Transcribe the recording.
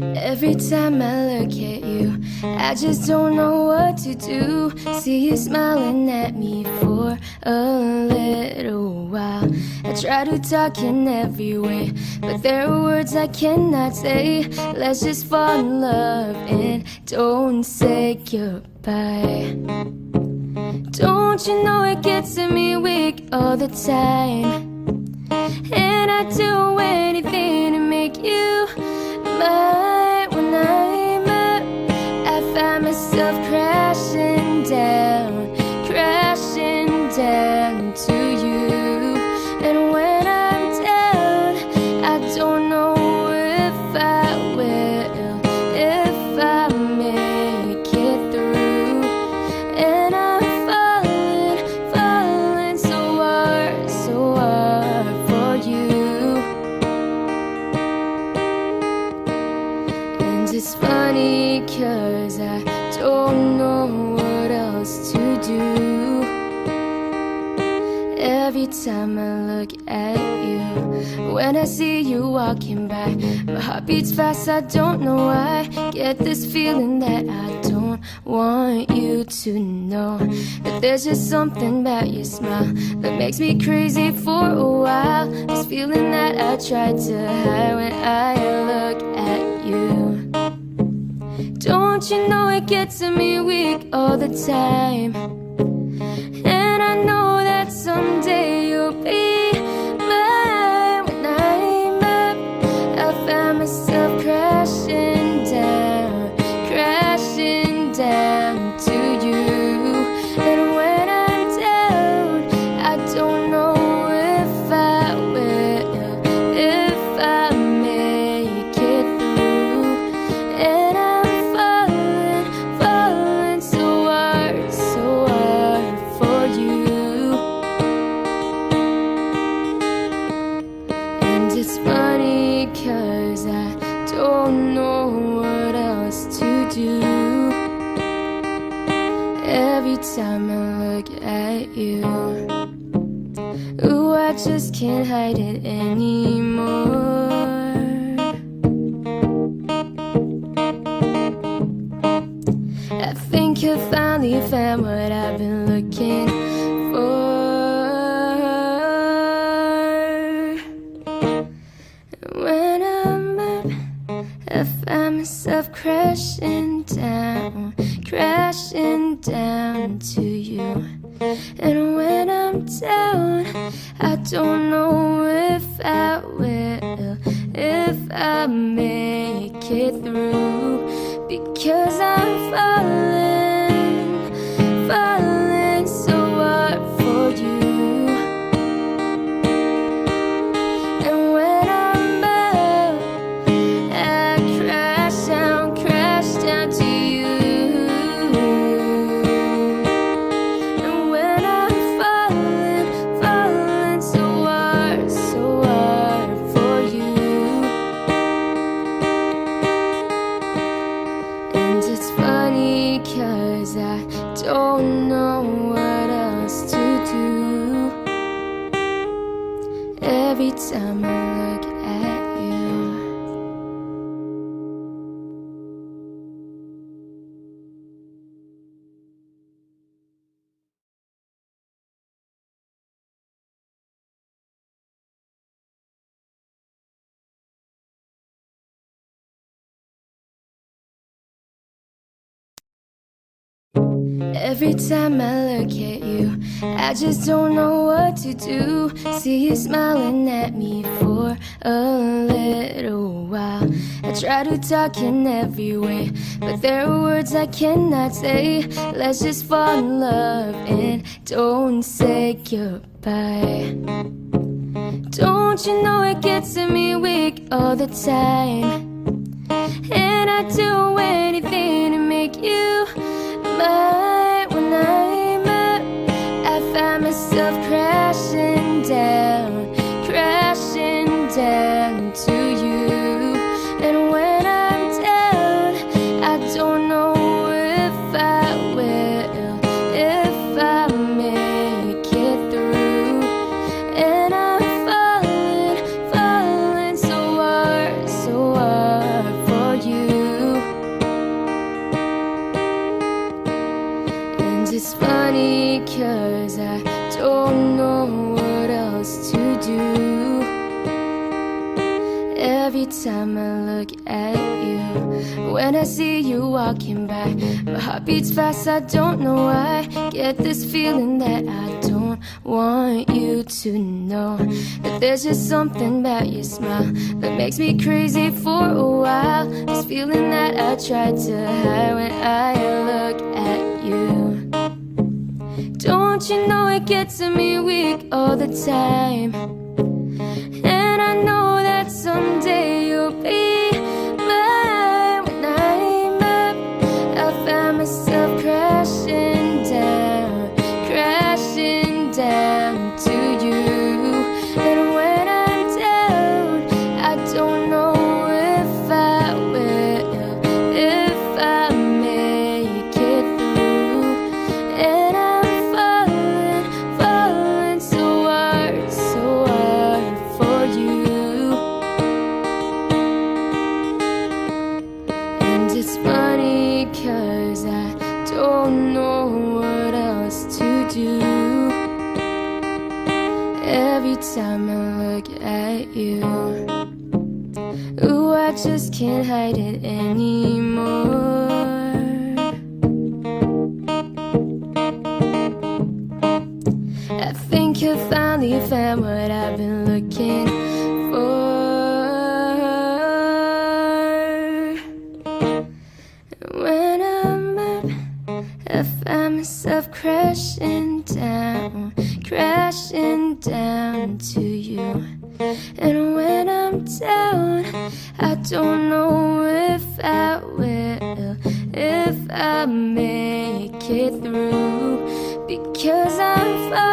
Every time I look at you, I just don't know what to do. See you smiling at me for a little while. I try to talk in every way, but there are words I cannot say. Let's just fall in love and don't say goodbye. Don't you know it gets to me weak all the time, and I'd do anything to make you mine. When I'm up, I find myself crashing down to you. And when I'm down, I don't know if I will, if I make it through. And I'm falling so hard for you. And it's funny 'cause I don't know what else to do. Every time I look at you, when I see you walking by, my heart beats fast, I don't know why. Get this feeling that I don't want you to know, that there's just something about your smile that makes me crazy for a while. This feeling that I try to hide when I look at you. Don't you know it gets to me weak all the time, and I know that someday you'll be mine. When I'm up, I find myself crashing down to you. And when I'm down, I don't know if I will, if I make it through. And I'm falling so hard for you. And it's funny 'cause I don't know what else to do. Every time I look at you, ooh, I just can't hide it anymore. I think I finally found what I've been looking for. When I'm up, I find myself crashing down to you. And when I'm down, I don't know if I will, if I make it through. Because I'm falling so hard for you. And when I'm up, I crash down to you. And when I'm falling so hard for you. And it's funny 'cause I don't know what else to do. Every time I look at you. Every time I look at you, I just don't know what to do. See you smiling at me for a little while. I try to talk in every way, but there are words I cannot say. Let's just fall in love and don't say goodbye. Don't you know it gets to me weak all the time, and I'd do anything to make you mine. When I'm up, I find myself crashing down to you. And when I'm down, I don't know if I will, if I make it through. And I'm falling so hard for you. Every time I look at you, when I see you walking by, my heart beats fast, I don't know why. Get this feeling that I don't want you to know, that there's just something about your smile that makes me crazy for a while. This feeling that I try to hide when I look at you. Don't you know it gets me weak all the time? And I know that someday you'll be mine. When I'm up, I find myself crashing down to you. And when I'm down, I don't know if I will, if I make it through. And I'm falling so hard for you. And it's funny 'cause I don't know what else to do. Every time I look at you, ooh, I just can't hide it anymore. I think I finally found what I've been looking for. When I'm up, I find myself crashing down to you. And when I'm down, I don't know if I will, if I make it through, because I'm falling